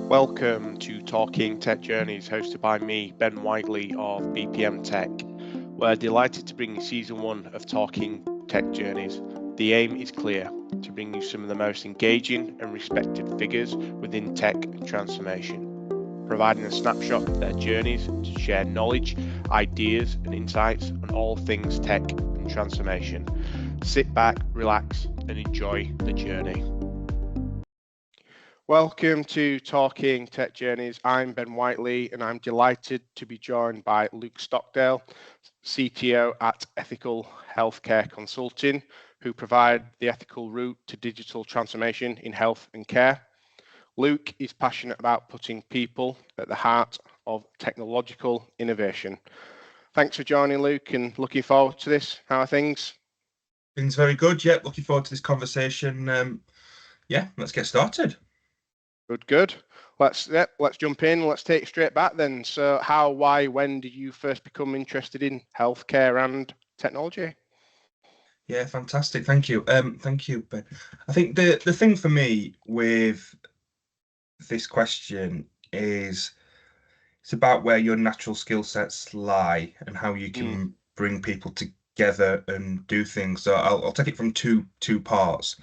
Welcome to Talking Tech Journeys, hosted by me, Ben Whiteley of BPM Tech. We're delighted to bring you season 1 of Talking Tech Journeys. The aim is clear, to bring you some of the most engaging and respected figures within tech and transformation, providing a snapshot of their journeys to share knowledge, ideas and insights on all things tech and transformation. Sit back, relax and enjoy the journey. Welcome to Talking Tech Journeys. I'm Ben Whiteley and I'm delighted to be joined by Luke Stockdale, CTO at Ethical Healthcare Consulting, who provide the ethical route to digital transformation in health and care. Luke is passionate about putting people at the heart of technological innovation. Thanks for joining, Luke, and looking forward to this. How are things? Things very good. Yeah, looking forward to this conversation. Yeah, let's get started. Good. Let's jump in. Let's take it straight back then. So how, why, when did you first become interested in healthcare and technology? Yeah, fantastic. Thank you. Thank you, Ben. I think the thing for me with this question is it's about where your natural skill sets lie and how you can bring people together and do things. So I'll take it from two parts.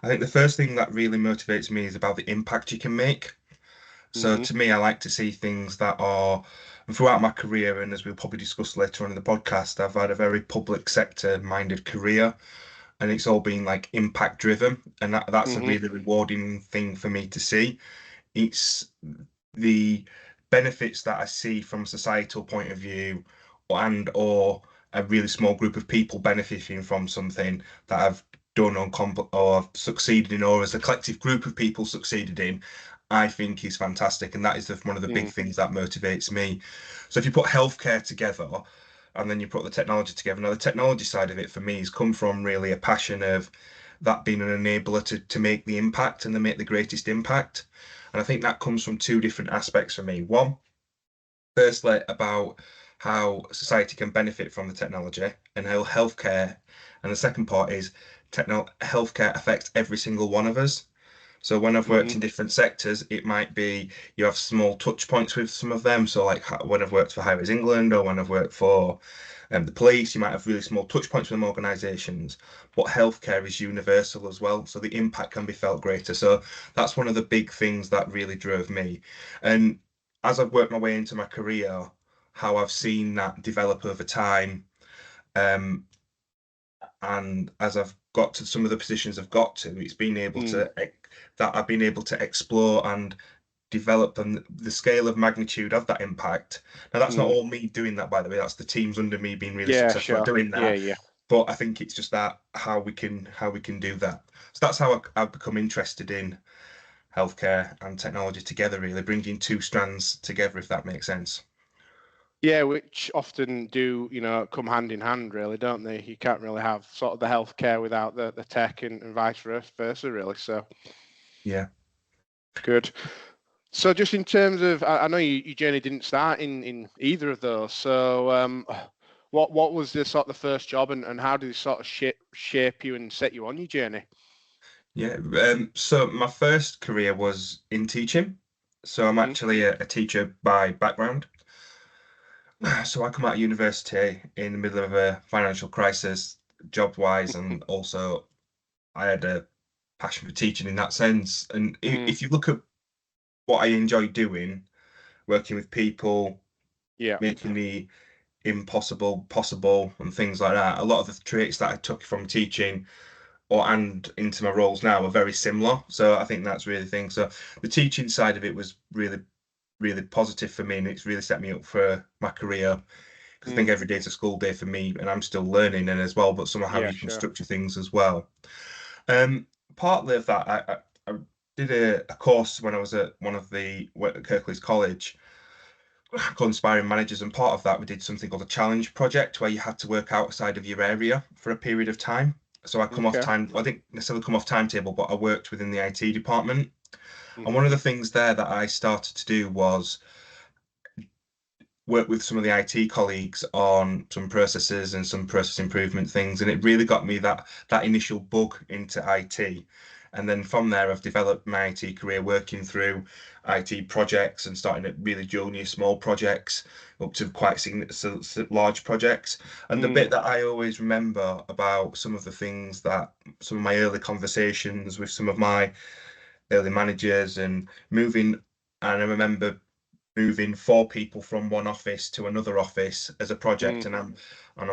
I think the first thing that really motivates me is about the impact you can make. So to me, I like to see things that are, and throughout my career, and as we'll probably discuss later on in the podcast, I've had a very public sector minded career, and it's all been like impact driven, and that's a really rewarding thing for me to see. It's the benefits that I see from a societal point of view, or a really small group of people benefiting from something that I've done or succeeded in, or as a collective group of people succeeded in, I think is fantastic, and that is one of the big things that motivates me. So if you put healthcare together and then you put the technology together, now the technology side of it for me has come from really a passion of that being an enabler to make the impact and to make the greatest impact. And I think that comes from two different aspects for me. One, firstly, about how society can benefit from the technology and how healthcare, and the second part is healthcare affects every single one of us. So when I've worked in different sectors, it might be you have small touch points with some of them. So like when I've worked for Highways England or when I've worked for the police, you might have really small touch points with them organisations. But healthcare is universal as well, so the impact can be felt greater. So that's one of the big things that really drove me. And as I've worked my way into my career, how I've seen that develop over time, and as I've got to some of the positions I've got to, it's been able to that I've been able to explore and develop and the scale of magnitude of that impact. Now that's not all me doing that, by the way. That's the teams under me being really successful at doing that. Yeah. But I think it's just that how we can do that. So that's how I've become interested in healthcare and technology together, really bringing two strands together, if that makes sense. Yeah, which often do, come hand in hand, really, don't they? You can't really have sort of the healthcare without the tech and vice versa, really. So, yeah, good. So, just in terms of, I know your journey didn't start in either of those. So, what was the sort of the first job, and how did it sort of shape you and set you on your journey? yeah. So my first career was in teaching. So I'm actually a teacher by background. So I come out of university in the middle of a financial crisis, job-wise, and also I had a passion for teaching in that sense. And if you look at what I enjoy doing, working with people, Yeah. making the impossible possible and things like that, a lot of the traits that I took from teaching and into my roles now are very similar. So I think that's really the thing. So the teaching side of it was really, really positive for me, and it's really set me up for my career. Because I think every day is a school day for me, and I'm still learning and as well, but somehow how you can structure things as well. Partly of that, I did a course when I was at Kirklees College called Inspiring Managers, and part of that we did something called a challenge project where you had to work outside of your area for a period of time. So I come off time. I didn't necessarily come off timetable, but I worked within the IT department. And one of the things there that I started to do was work with some of the IT colleagues on some processes and some process improvement things, and it really got me that initial bug into IT. And then from there, I've developed my IT career working through IT projects and starting at really junior, small projects up to quite large projects. And the bit that I always remember about some of the things that some of my early conversations with some of my early managers and I remember moving 4 people from one office to another office as a project, and I'm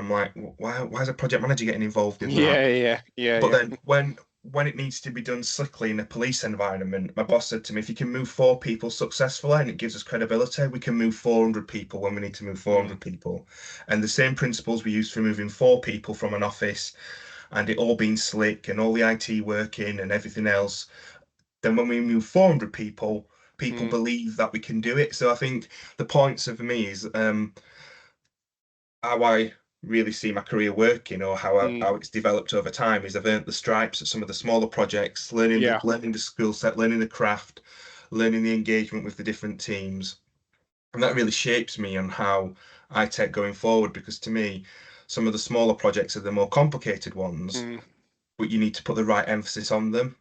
like, why is a project manager getting involved in that? But Yeah. then when it needs to be done slickly in a police environment, my boss said to me, if you can move 4 people successfully and it gives us credibility, we can move 400 people when we need to move 400 people. And the same principles we use for moving 4 people from an office and it all being slick and all the IT working and everything else, then when we move 400 people, people believe that we can do it. So I think the points of me is how I really see my career working, or how it's developed over time, is I've earned the stripes at some of the smaller projects, learning the skill set, learning the craft, learning the engagement with the different teams. And that really shapes me on how I take going forward, because to me, some of the smaller projects are the more complicated ones, but you need to put the right emphasis on them.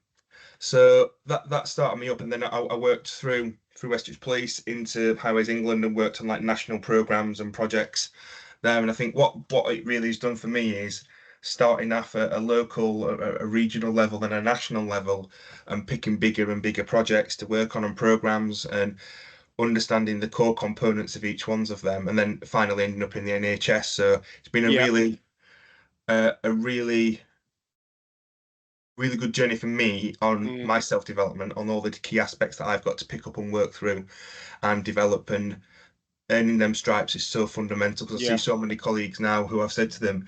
So that started me up, and then I worked through Westwich Police into Highways England and worked on like national programs and projects there. And I think what it really has done for me is starting off at a local, a regional level, then a national level, and picking bigger and bigger projects to work on and programs and understanding the core components of each ones of them, and then finally ending up in the NHS. So it's been a really good journey for me on my self-development, on all the key aspects that I've got to pick up and work through and develop. And earning them stripes is so fundamental, because I see so many colleagues now who I've said to them,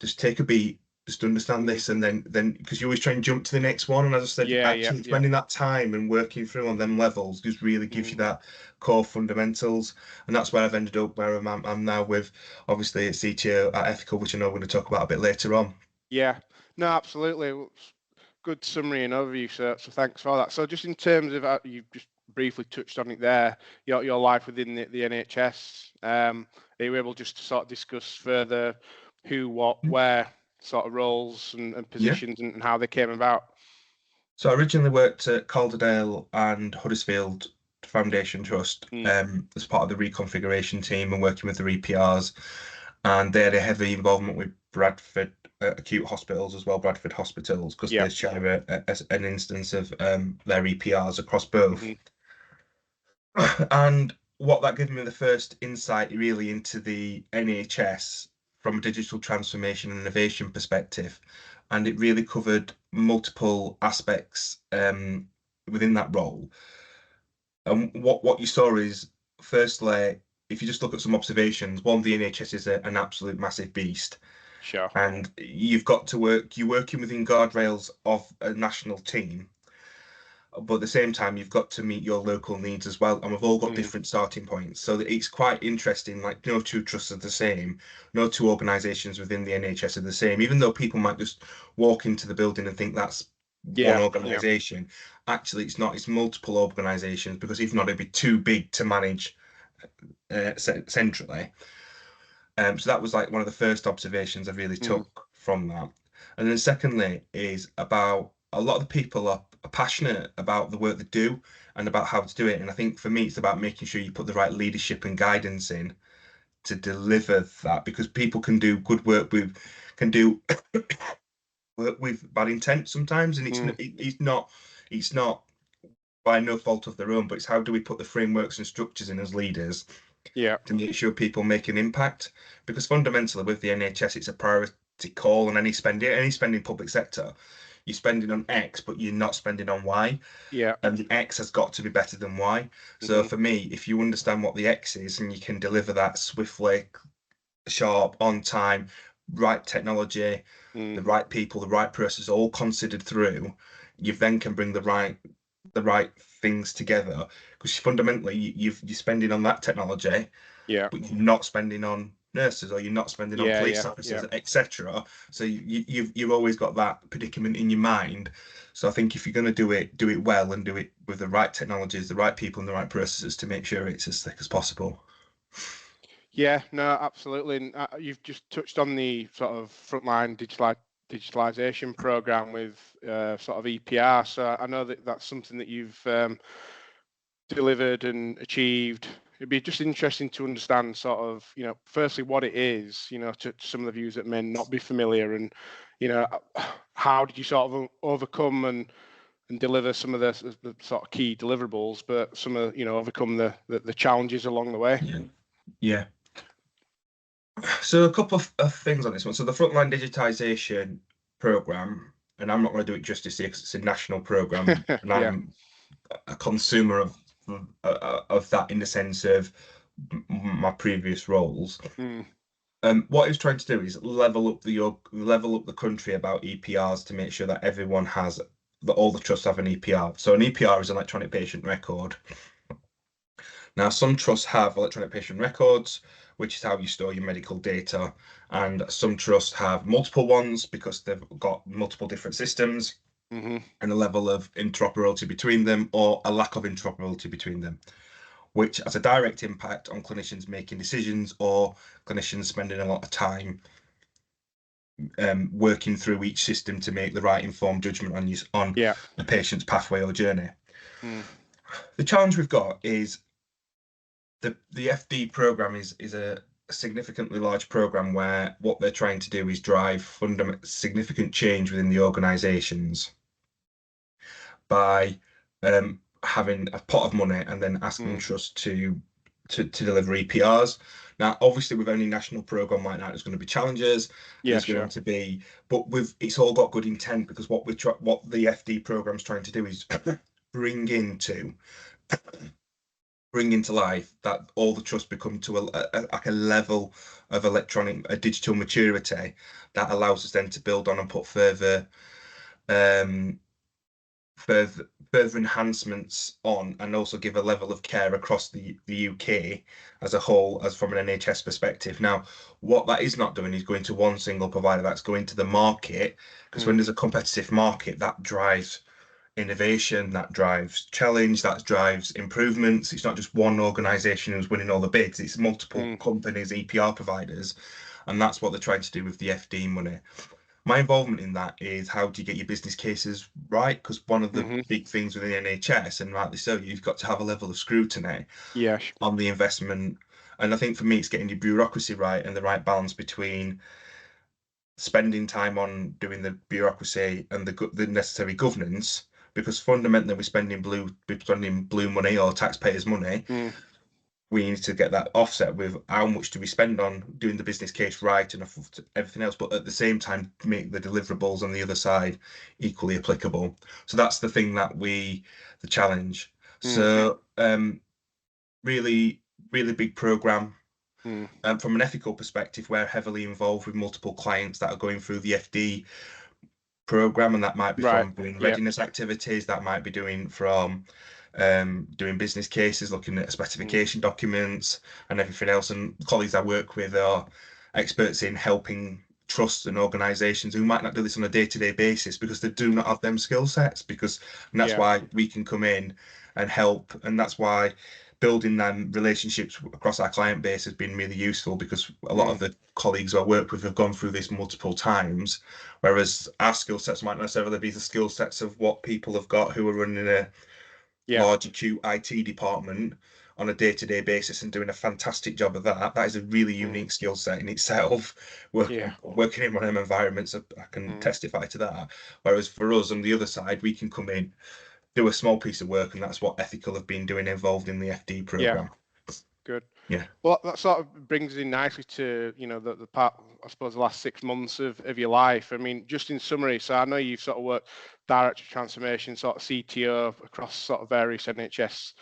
just take a beat, just understand this, and then because you always try and jump to the next one. And as I said, actually spending that time and working through on them levels just really gives you that core fundamentals. And that's where I've ended up where I'm now, with obviously a CTO at Ethical, which I know we're going to talk about a bit later on. Yeah, no, absolutely. Good summary and overview, so thanks for that. So just in terms of, you've just briefly touched on it there, your life within the NHS, are you able just to sort of discuss further who, what, where sort of roles and positions and how they came about? So I originally worked at Calderdale and Huddersfield Foundation Trust as part of the reconfiguration team and working with their EPRs. And they had a heavy involvement with Bradford acute hospitals as well, Bradford hospitals, because they share an instance of their EPRs across both. And what that gave me the first insight really into the NHS from a digital transformation and innovation perspective. And it really covered multiple aspects within that role. And what you saw is, firstly, if you just look at some observations, one, the NHS is an absolute massive beast. Sure. And you're working within guardrails of a national team, but at the same time, you've got to meet your local needs as well. And we've all got different starting points. So it's quite interesting. Like, no two trusts are the same. No two organisations within the NHS are the same. Even though people might just walk into the building and think that's one organisation, actually it's not. It's multiple organisations, because if not, it'd be too big to manage centrally. So that was like one of the first observations I really took from that. And then secondly is about a lot of the people are passionate about the work they do and about how to do it. And I think for me, it's about making sure you put the right leadership and guidance in to deliver that, because people can do good work can do work with bad intent sometimes, and it's not by no fault of their own, but it's how do we put the frameworks and structures in as leaders to make sure people make an impact. Because fundamentally with the NHS, it's a priority call on any spending public sector. You're spending on X, but you're not spending on Y. And the X has got to be better than Y. So for me, if you understand what the X is and you can deliver that swiftly, sharp, on time, right technology, the right people, the right process, all considered through, you then can bring the right things together. Because fundamentally, you're spending on that technology, but you're not spending on nurses, or you're not spending on police officers, etc. So you've always got that predicament in your mind. So I think if you're going to do it well, and do it with the right technologies, the right people, and the right processes to make sure it's as thick as possible. Yeah, no, absolutely. And you've just touched on the sort of frontline digitalisation program with sort of EPR. So I know that that's something that you've delivered and achieved. It'd be just interesting to understand sort of, firstly what it is, to some of the viewers that may not be familiar, and, how did you sort of overcome and deliver some of the sort of key deliverables, but some of, overcome the challenges along the way. Yeah. So a couple of things on this one. So the Frontline Digitalisation program, and I'm not going to do it justice here because it's a national program, and I'm a consumer of that in the sense of my previous roles. What it's trying to do is level up the country about EPRs to make sure that everyone has that all the trusts have an EPR. So an EPR is an electronic patient record. Now, some trusts have electronic patient records, which is how you store your medical data, and some trusts have multiple ones because they've got multiple different systems and a level of interoperability between them, or a lack of interoperability between them, which has a direct impact on clinicians making decisions or clinicians spending a lot of time working through each system to make the right informed judgment on the patient's pathway or journey. The challenge we've got is the FD program is a significantly large program where what they're trying to do is drive significant change within the organizations by having a pot of money and then asking trusts to deliver EPRs. Now, obviously, with any national program like that, there's going to be challenges. There's going to be, but it's all got good intent, because what the FD program's trying to do is bring into life that all the trusts become to a level of digital maturity that allows us then to build on and put further enhancements on, and also give a level of care across the UK as a whole, as from an NHS perspective. Now, what that is not doing is going to one single provider. That's going to the market, because when there's a competitive market, that drives innovation, that drives challenge, that drives improvements. It's not just one organization who's winning all the bids, it's multiple companies, EPR providers, and that's what they're trying to do with the FD money. My involvement in that is, how do you get your business cases right? Because one of the big things within the NHS, and rightly so, you've got to have a level of scrutiny on the investment. And I think for me, it's getting your bureaucracy right and the right balance between spending time on doing the bureaucracy and the necessary governance, because fundamentally we're spending blue money or taxpayers' money. We need to get that offset with how much do we spend on doing the business case right and everything else, but at the same time make the deliverables on the other side equally applicable. So that's the thing the challenge. So really big program. From an ethical perspective, we're heavily involved with multiple clients that are going through the FD program, and that might be from doing readiness activities, that might be doing from doing business cases, looking at specification documents and everything else. And colleagues I work with are experts in helping trusts and organizations who might not do this on a day-to-day basis because they do not have them skill sets, and that's why we can come in and help. And that's why building them relationships across our client base has been really useful, because a lot of the colleagues I work with have gone through this multiple times, whereas our skill sets might not necessarily be the skill sets of what people have got who are running a large acute IT department on a day-to-day basis and doing a fantastic job of that. That is a really unique skill set in itself. Working in one of them environments, I can testify to that. Whereas for us on the other side, we can come in, do a small piece of work, and that's what Ethical have been doing involved in the FD program. Good. Yeah. Well, that sort of brings in nicely to, the part, I suppose, the last 6 months of your life. I mean, just in summary, so I know you've sort of worked director of transformation, sort of CTO across sort of various NHS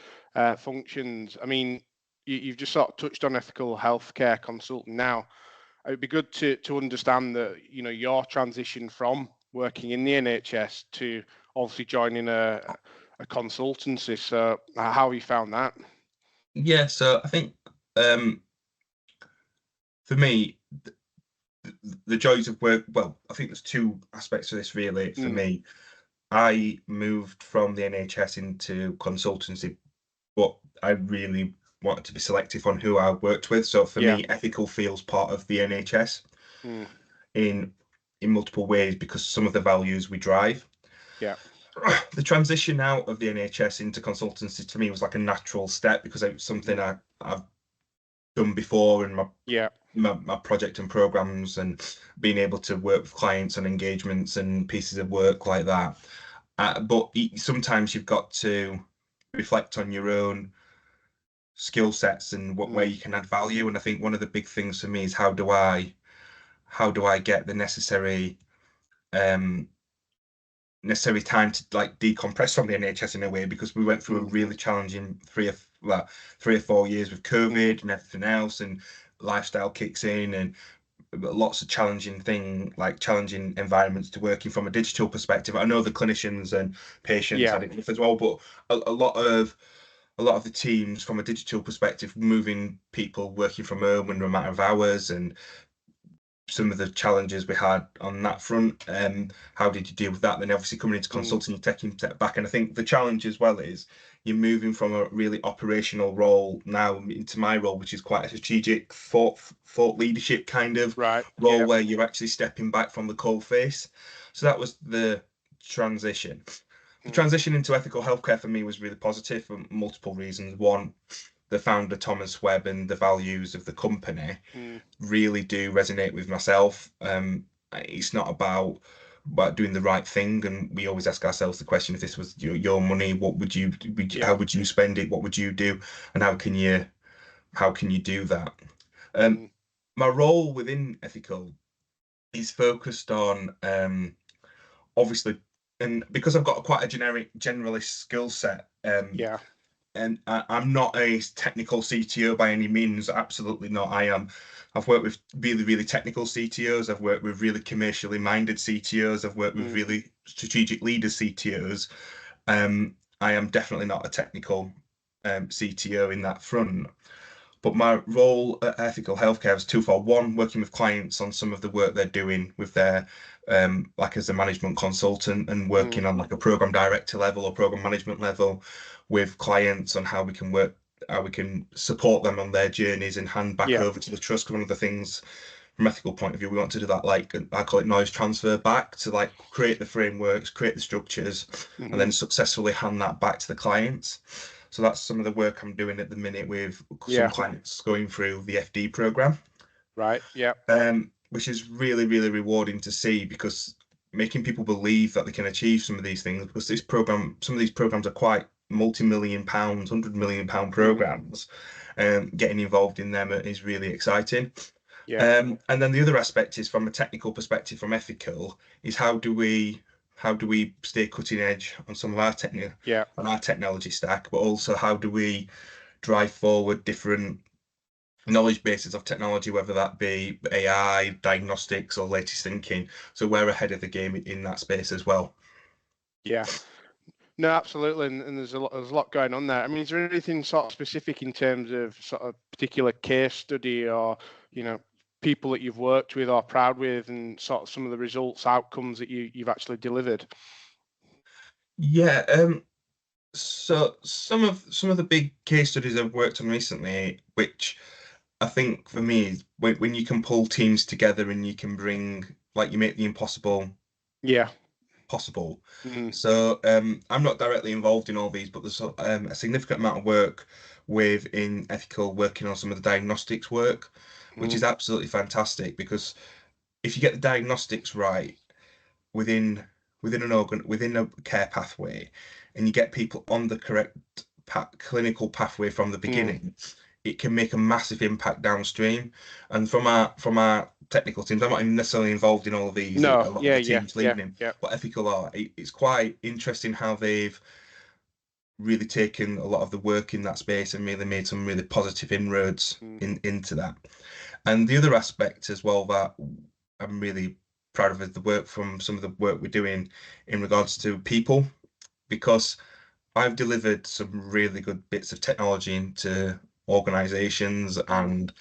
functions. I mean, you've just sort of touched on ethical healthcare consulting now. It'd be good to understand that, your transition from working in the NHS to obviously joining a consultancy. So how have you found that? Yeah, so I think for me, the joys of work, well, I think there's two aspects to this really. For me, I moved from the NHS into consultancy, but I really wanted to be selective on who I worked with. So for me, ethical feels part of the NHS. In in multiple ways because some of the values we drive. Yeah. The transition out of the NHS into consultancy to me was like a natural step because it was something I've done before in Yeah. my project and programs, and being able to work with clients and engagements and pieces of work like that. But sometimes you've got to reflect on your own skill sets and where you can add value. And I think one of the big things for me is how do I get the um necessary time to like decompress from the NHS in a way, because we went through a really challenging 3 or 4 years with COVID and everything else, and lifestyle kicks in, and lots of challenging environments to working from a digital perspective. I know the clinicians and patients Yeah. had it as well, but a lot of the teams from a digital perspective, moving people working from home in a matter of hours, and some of the challenges we had on that front. How did you deal with that? Then obviously coming into consulting, you're taking a step back. And I think the challenge as well is you're moving from a really operational role now into my role, which is quite a strategic thought leadership kind of Right. role, Yeah. where you're actually stepping back from the cold face. So that was the transition. The transition into ethical healthcare for me was really positive for multiple reasons. One, the founder Thomas Webb and the values of the company really do resonate with myself. It's not about doing the right thing, and we always ask ourselves the question: if this was your money, what would you, how would you spend it? What would you do? And how can you do that? My role within ethical is focused on obviously, and because I've got quite a generalist skill set. Yeah. And I'm not a technical CTO by any means. Absolutely not. I've worked with really, really technical CTOs. I've worked with really commercially minded CTOs. I've worked with really strategic leaders CTOs. I am definitely not a technical CTO in that front. But my role at Ethical Healthcare is twofold. One, working with clients on some of the work they're doing with their, like as a management consultant, and working on like a program director level or program management level with clients on how we can support them on their journeys and hand back Yeah. over to the trust. One of the things from ethical point of view, we want to do that, like I call it noise transfer back, to like create the frameworks, create the structures, and then successfully hand that back to the clients. So that's some of the work I'm doing at the minute with some Yeah. clients going through the FD program, Right. Yeah. which is really, really rewarding to see, because making people believe that they can achieve some of these things, because some of these programs are quite multi-million pounds, £100 million programs, getting involved in them is really exciting. Yeah. And then the other aspect is from a technical perspective, from ethical, is how do we stay cutting edge on some of our Yeah. on our technology stack, but also how do we drive forward different knowledge bases of technology, whether that be AI, diagnostics, or latest thinking. So we're ahead of the game in that space as well. Yeah. No, absolutely, and there's a lot going on there. I mean, is there anything sort of specific in terms of sort of particular case study, or people that you've worked with or proud with, and sort of some of the results, outcomes that you've actually delivered? Yeah. So some of the big case studies I've worked on recently, which I think for me is when you can pull teams together and you can you make the impossible Yeah. possible. Mm. So I'm not directly involved in all these, but there's a significant amount of work in ethical, working on some of the diagnostics work, which is absolutely fantastic, because if you get the diagnostics right within within a care pathway, and you get people on the correct clinical pathway from the beginning, it can make a massive impact downstream. And from our technical teams, I'm not even necessarily involved in all of these. A No. lot of Yeah. the Yeah. teams Yeah. leading, Yeah. but ethical are. It's quite interesting how they've really taken a lot of the work in that space and really made some really positive inroads into that. And the other aspect as well that I'm really proud of is the work from some of the work we're doing in regards to people, because I've delivered some really good bits of technology into organizations, and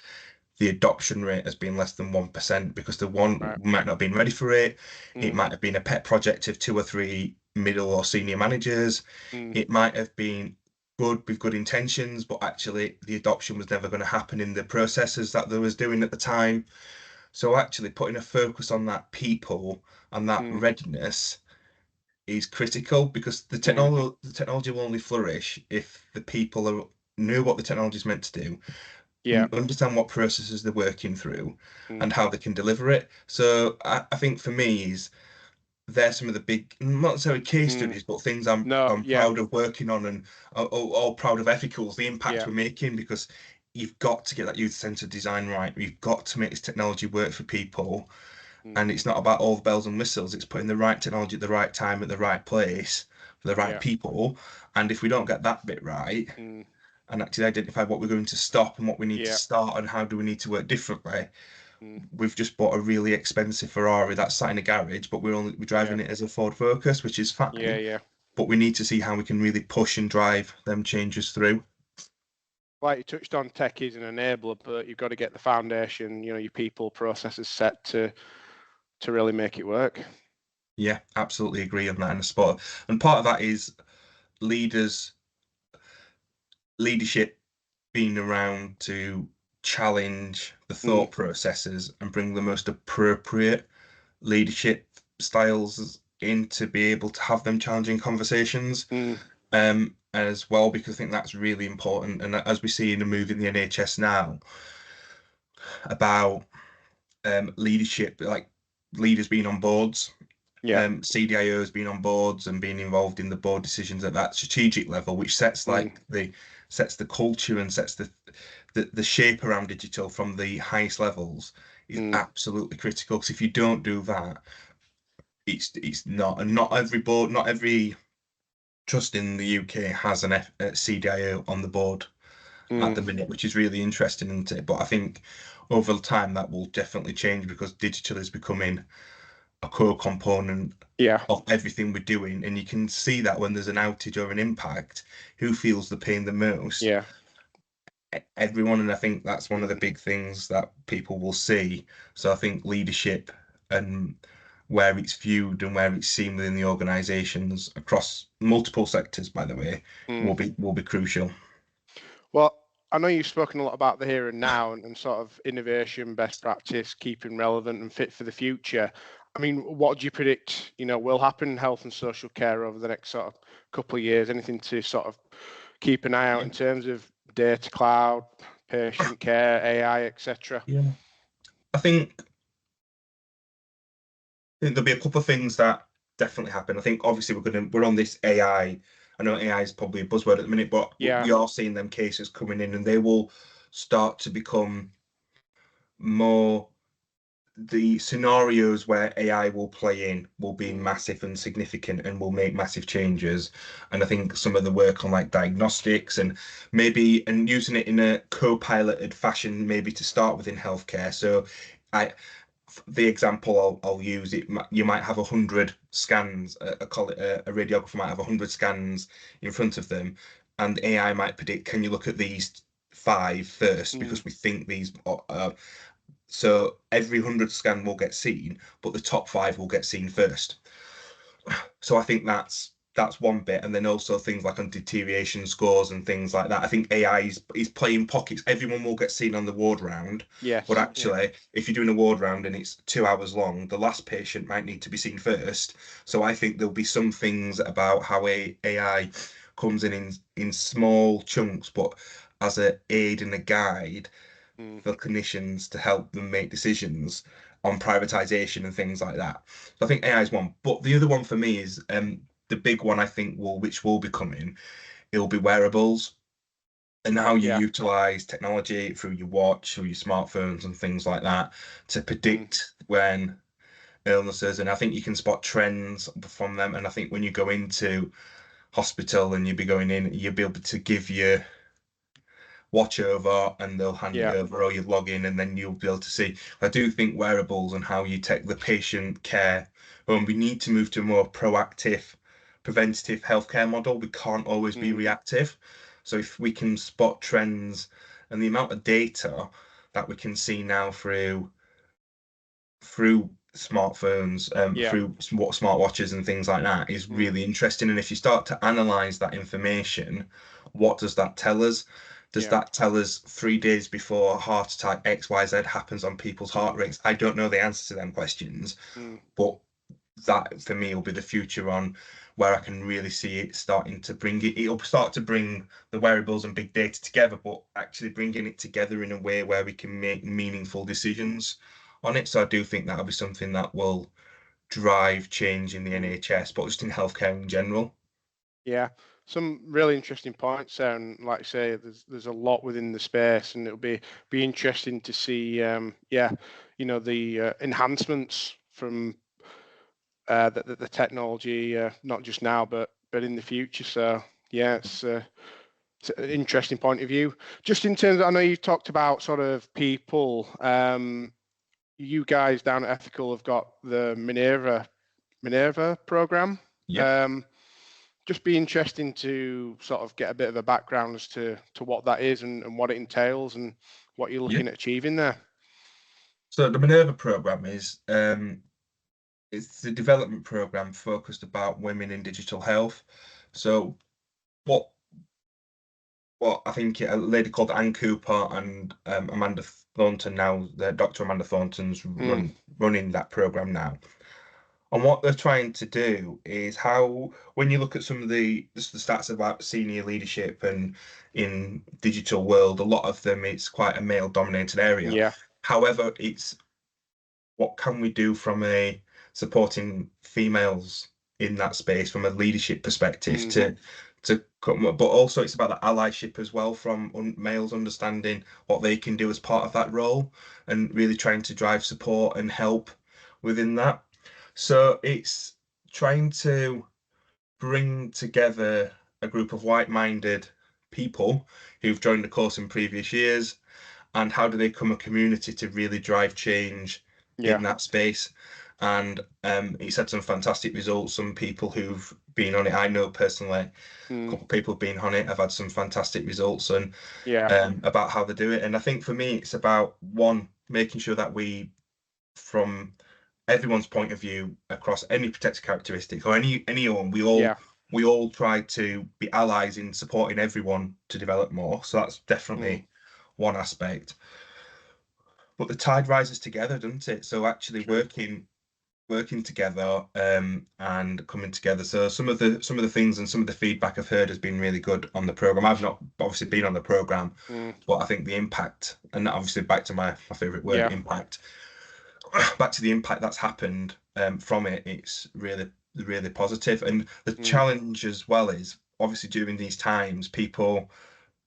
the adoption rate has been less than 1%, because the one Right. might not have been ready for it. It Mm. might have been a pet project of 2 or 3 middle or senior managers. It might have been good with good intentions, but actually the adoption was never going to happen in the processes that they was doing at the time. So actually putting a focus on that people and that readiness is critical, because the technology will only flourish if the people know what the technology is meant to do, Yeah. understand what processes they're working through, Mm. and how they can deliver it. So I think for me is they're some of the big, not necessarily case Mm. studies, but things I'm No. I'm Yeah. proud of working on, and all proud of ethicals, the impact Yeah. we're making, because you've got to get that youth-centered design right. You've got to make this technology work for people, and it's not about all the bells and whistles. It's putting the right technology at the right time at the right place for the right Yeah. people. And if we don't get that bit right, Mm. and actually identify what we're going to stop and what we need to Yeah. start and how do we need to work differently, Mm. we've just bought a really expensive Ferrari that's sat in a garage, but we're Yeah. driving it as a Ford Focus, which is Yeah. fine. Yeah. But we need to see how we can really push and drive them changes through. Like you touched on, tech is an enabler, but you've got to get the foundation, your people, processes set to really make it work. Yeah, absolutely agree on that in the spot. And part of that is leadership being around to challenge the Mm. thought processes and bring the most appropriate leadership styles in to be able to have them challenging conversations, Mm. as well, because I think that's really important. And as we see in the move in the NHS now about leadership, like leaders being on boards, Yeah. CDIOs being on boards and being involved in the board decisions at that strategic level, which sets Mm. the culture and sets the shape around digital from the highest levels, is Mm. absolutely critical. Because if you don't do that, it's not, and not every board, not every trust in the UK has a CDIO on the board at Mm. the minute, which is really interesting, isn't it? But I think over time that will definitely change, because digital is becoming a core component Yeah. of everything we're doing. And you can see that when there's an outage or an impact, who feels the pain the most? Yeah. Everyone. And I think that's one of the Mm. big things that people will see. So I think leadership and where it's viewed and where it's seen within the organizations across multiple sectors, by the way, Mm. will be crucial. Well, I know you've spoken a lot about the here and now and sort of innovation, best practice, keeping relevant and fit for the future. I mean, what do you predict, will happen in health and social care over the next sort of couple of years? Anything to sort of keep an eye out Yeah. in terms of data cloud, patient care, AI, etc.? Yeah. I think there'll be a couple of things that definitely happen. I think obviously we're on this AI. I know AI is probably a buzzword at the minute, but Yeah. we are seeing them cases coming in, and they will start to become more, the scenarios where AI will play in will be Mm. massive and significant and will make massive changes. And I think some of the work on like diagnostics and maybe and using it in a co-piloted fashion, maybe to start within healthcare. So I the example I'll use, you might have 100 scans, a radiographer might have 100 scans in front of them, and AI might predict, can you look at these five first, Mm. because we think these are, so every 100 scan will get seen, but the top five will get seen first. So I think that's one bit. And then also things like on deterioration scores and things like that. I think AI is playing pockets. Everyone will get seen on the ward round, but Yes. Yeah. actually, if you're doing a ward round and it's 2 hours long, the last patient might need to be seen first. So I think there'll be some things about how AI comes in small chunks, but as a aid and a guide Mm. for clinicians to help them make decisions on privatization and things like that. So I think AI is one, but the other one for me is the big one, I think, which will be coming. It'll be wearables, and how you Yeah. utilize technology through your watch, through your smartphones and things like that, to Mm. predict when illnesses. And I think you can spot trends from them. And I think when you go into hospital and you'll be going in, you'll be able to give your watch over and they'll hand it Yeah. over, or you log in and then you'll be able to see. I do think wearables and how you take the patient care home, we need to move to a more proactive, preventative healthcare model. We can't always be Mm. reactive. So if we can spot trends, and the amount of data that we can see now through smartphones, Yeah. through smartwatches and things like that, is Mm. really interesting. And if you start to analyze that information, what does that tell us? Does that tell us 3 days before a heart attack XYZ happens on people's heart rates? I don't know the answer to them questions, but that for me will be the future on where I can really see it starting to bring it. It'll start to bring the wearables and big data together, but actually bringing it together in a way where we can make meaningful decisions on it. So I do think that'll be something that will drive change in the NHS, but just in healthcare in general. Yeah, some really interesting points there, and like I say, there's a lot within the space, and it'll be interesting to see, the enhancements from the technology, not just now, but in the future. So yeah, it's an interesting point of view. Just in terms of, I know you talked about sort of people. You guys down at Ethical have got the Minerva program. Yeah. Just be interesting to sort of get a bit of a background as to what that is and what it entails and what you're Yeah. looking at achieving there. So the Minerva program is it's the development program focused about women in digital health. So what I think a lady called Anne Cooper and Amanda Thornton now, Dr. Amanda Thornton's running that program now. And what they're trying to do is how, when you look at some of the stats about senior leadership and in digital world, a lot of them, it's quite a male dominated area. Yeah. However, it's what can we do from a supporting females in that space from a leadership perspective to come, but also it's about the allyship as well from males understanding what they can do as part of that role and really trying to drive support and help within that. So it's trying to bring together a group of like-minded people who've joined the course in previous years, and how do they become a community to really drive change Yeah. in that space. And it's had some fantastic results. Some people who've been on it, I know personally, a couple of people have been on it, have had some fantastic results and about how they do it. And I think for me, it's about one, making sure that we, from everyone's point of view across any protected characteristic or anyone, we all try to be allies in supporting everyone to develop more. So that's definitely one aspect. But the tide rises together, doesn't it? So actually working together and coming together. So some of the things and some of the feedback I've heard has been really good on the program. I've not obviously been on the program, but I think the impact, and obviously back to my favorite word, impact. Back to the impact that's happened from it, it's really positive. And the challenge as well is obviously during these times, people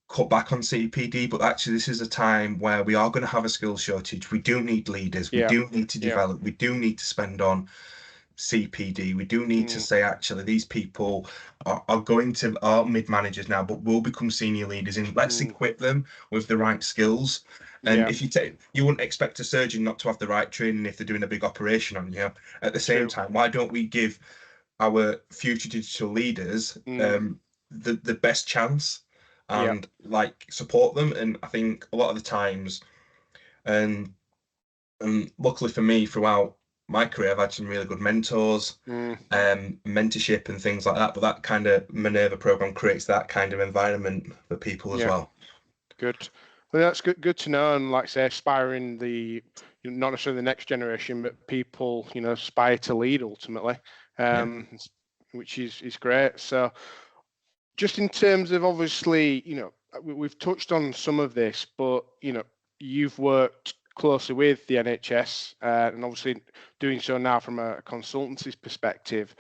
cut back on CPD, but actually this is a time where we are going to have a skills shortage. We do need leaders. We do need to develop. We do need to spend on CPD. We do need to say, actually, these people are going to are mid managers now, but will become senior leaders. And let's equip them with the right skills. And if you wouldn't expect a surgeon not to have the right training if they're doing a big operation on you. At the same time, why don't we give our future digital leaders the best chance and like support them? And I think a lot of the times, and luckily for me, throughout my career, I've had some really good mentors, mentorship and things like that. But that kind of Minerva program creates that kind of environment for people as well. Good. Well, that's good to know. And like I say, aspiring not necessarily the next generation, but people, aspire to lead ultimately, which is great. So just in terms of obviously, we've touched on some of this, but, you've worked closely with the NHS and obviously doing so now from a consultancy's perspective.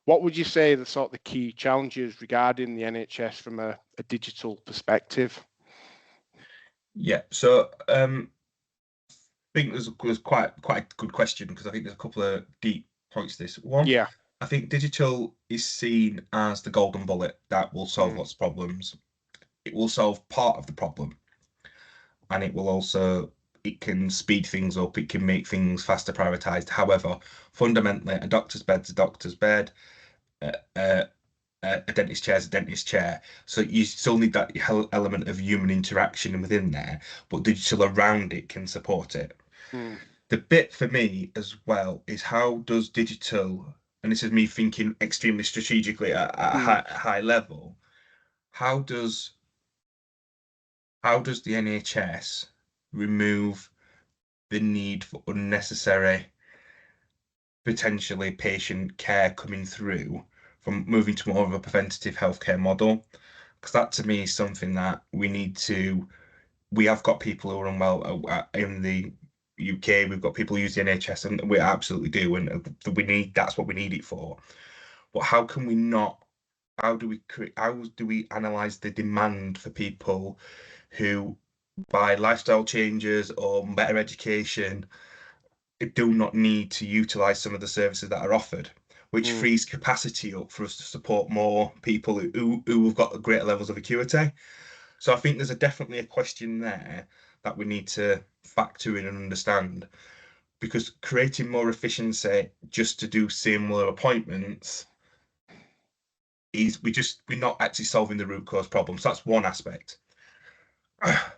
What would you say are the sort of the key challenges regarding the NHS from a digital perspective? Yeah, so I think there's quite a good question, because I think there's a couple of deep points to this. One, I think digital is seen as the golden bullet that will solve lots of problems. It will solve part of the problem, and it can speed things up, it can make things faster prioritized. However, fundamentally, a doctor's bed's a doctor's bed, a dentist chair is a dentist chair. So you still need that element of human interaction within there, but digital around it can support it. The bit for me as well is, how does digital, and this is me thinking extremely strategically at a high level, how does how does the NHS remove the need for unnecessary, potentially patient care coming through from moving to more of a preventative healthcare model? Because that to me is something that we have got people who are unwell in the UK. We've got people who use the NHS, and we absolutely do, and that's what we need it for. But how can we not? How do we analyze the demand for people who, by lifestyle changes or better education, do not need to utilize some of the services that are offered, which Mm, frees capacity up for us to support more people who have got greater levels of acuity. So I think there's definitely a question there that we need to factor in and understand, because creating more efficiency just to do similar appointments is we're not actually solving the root cause problem. So that's one aspect.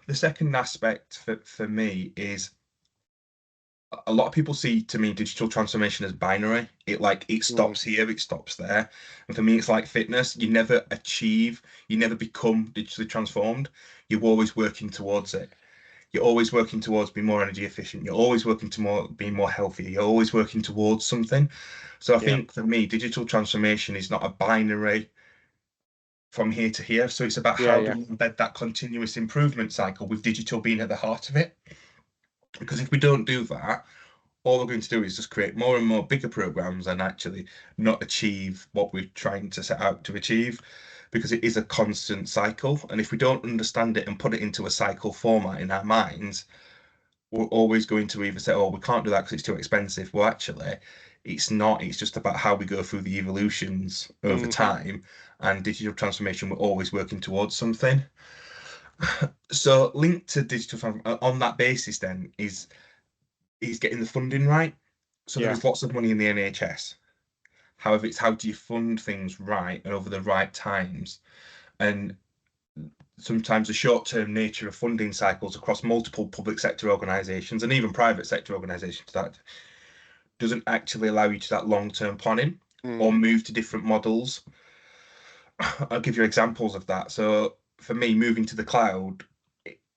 The second aspect for me is a lot of people see to me digital transformation as binary. It mm, stops here, it stops there. And for me, it's like fitness. You never become digitally transformed. You're always working towards it. You're always working towards being more energy efficient. You're always working to more being more healthy. You're always working towards something. So I yeah, think for me, digital transformation is not a binary from here to here. So it's about yeah, how do yeah. we embed that continuous improvement cycle with digital being at the heart of it. Because if we don't do that, all we're going to do is just create more and more bigger programs and actually not achieve what we're trying to set out to achieve, because it is a constant cycle. And if we don't understand it and put it into a cycle format in our minds, we're always going to either say, oh, we can't do that because it's too expensive. Well, actually, it's not. It's just about how we go through the evolutions over Hmm. time. And digital transformation, we're always working towards something. So linked to on that basis, then is getting the funding right. So there Yeah. is lots of money in the NHS. However, it's how do you fund things right and over the right times? And sometimes the short-term nature of funding cycles across multiple public sector organisations and even private sector organisations that doesn't actually allow you to that long-term planning or Mm, move to different models. I'll give you examples of that. So for me, moving to the cloud,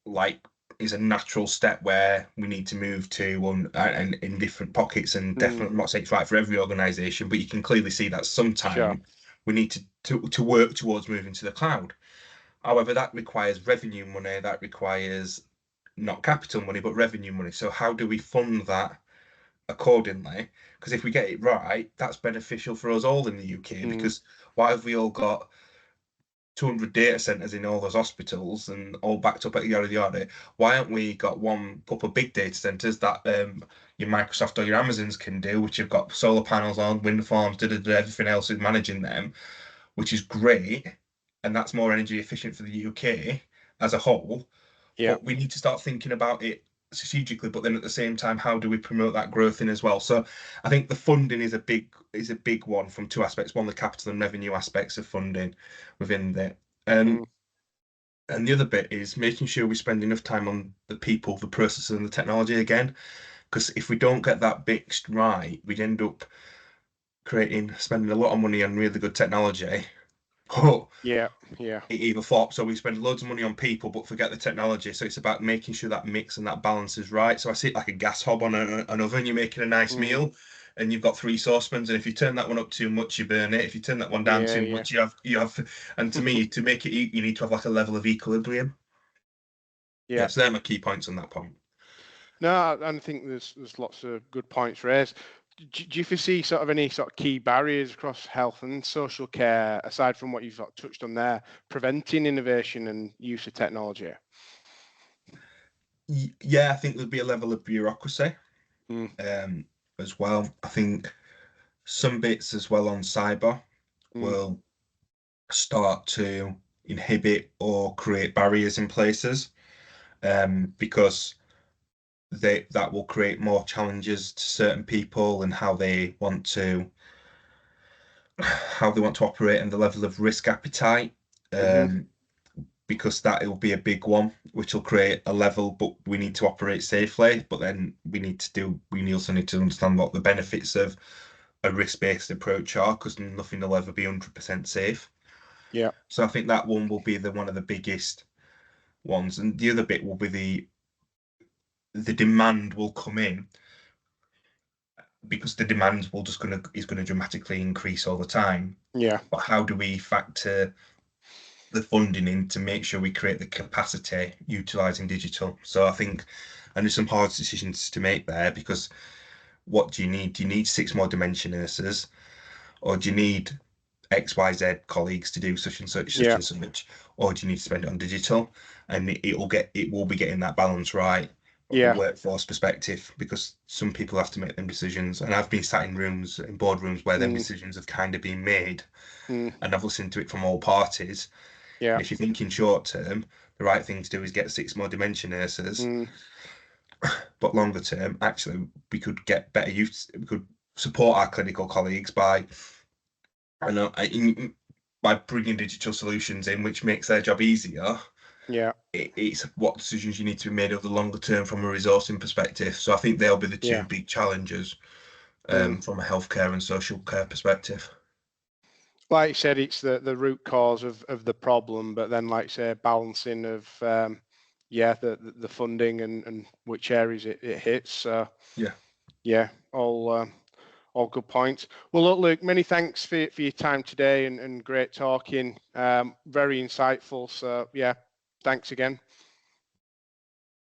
like is a natural step where we need to move to and in different pockets, and mm, definitely I'm not saying it's right for every organization, but you can clearly see that sure. sometime we need to work towards moving to the cloud. However, that requires revenue money, that requires not capital money, but revenue money. So how do we fund that accordingly? Because if we get it right, that's beneficial for us all in the UK. Mm, Because why have we all got 200 data centers in all those hospitals and all backed up at yada yada? Why haven't we got one couple of big data centers that your Microsoft or your Amazons can do, which have got solar panels on, wind farms, everything else is managing them, which is great, and that's more energy efficient for the UK as a whole. yeah. But we need to start thinking about it strategically, but then at the same time, how do we promote that growth in as well? So I think the funding is a big one from two aspects. One, the capital and revenue aspects of funding within there. Mm, And the other bit is making sure we spend enough time on the people, the process, and the technology again. Because if we don't get that mixed right, we end up spending a lot of money on really good technology, but yeah. Yeah. it either flops or we spend loads of money on people but forget the technology. So it's about making sure that mix and that balance is right. So I see it like a gas hob on an oven. You're making a nice Mm, meal and you've got three saucepans, and if you turn that one up too much, you burn it. If you turn that one down yeah. too Yeah. much, you have. And to me, to make it eat, you need to have like a level of equilibrium. Yeah. Yeah, so they're my key points on that point. No, I think there's lots of good points raised. Do you foresee sort of any sort of key barriers across health and social care, aside from what you've sort of touched on there, preventing innovation and use of technology? Yeah, I think there'll be a level of bureaucracy Mm, um, as well. I think some bits as well on cyber mm, will start to inhibit or create barriers in places, because that will create more challenges to certain people and how they want to operate and the level of risk appetite. mm-hmm, Um, because that will be a big one, which will create a level, but we need to operate safely. But then we also need to understand what the benefits of a risk-based approach are, because nothing will ever be 100% safe. yeah. So I think that one will be one of the biggest ones, and the other bit will be the demand will come in because the demand is gonna dramatically increase all the time. Yeah. But how do we factor the funding in to make sure we create the capacity utilizing digital? So I think, and there's some hard decisions to make there, because what do you need? Do you need 6 more dementia nurses, or do you need XYZ colleagues to do such and such, such Yeah. and such, or do you need to spend it on digital? And it will be getting that balance right from a Yeah. workforce perspective, because some people have to make them decisions. And I've been sat in boardrooms where them decisions have kind of been made, and I've listened to it from all parties. Yeah. And if you're thinking short term, the right thing to do is get 6 more dementia nurses. But longer term, actually, we could get better use. We could support our clinical colleagues by bringing digital solutions in, which makes their job easier. Yeah. It's what decisions you need to be made over the longer term from a resourcing perspective. So I think they'll be the two big challenges from a healthcare and social care perspective. Like you said, it's the root cause of the problem, but then, like you say, balancing of the funding and which areas it hits. Yeah, all good points. Well, look, Luke, many thanks for your time today, and great talking. Very insightful. So yeah, thanks again.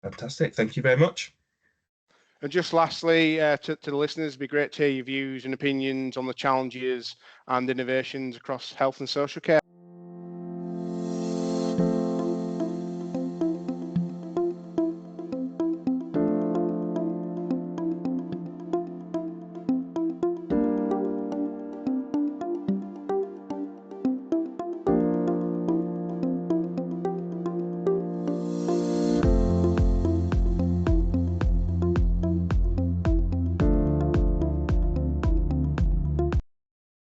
Fantastic. Thank you very much. And just lastly, to the listeners, it'd be great to hear your views and opinions on the challenges and innovations across health and social care.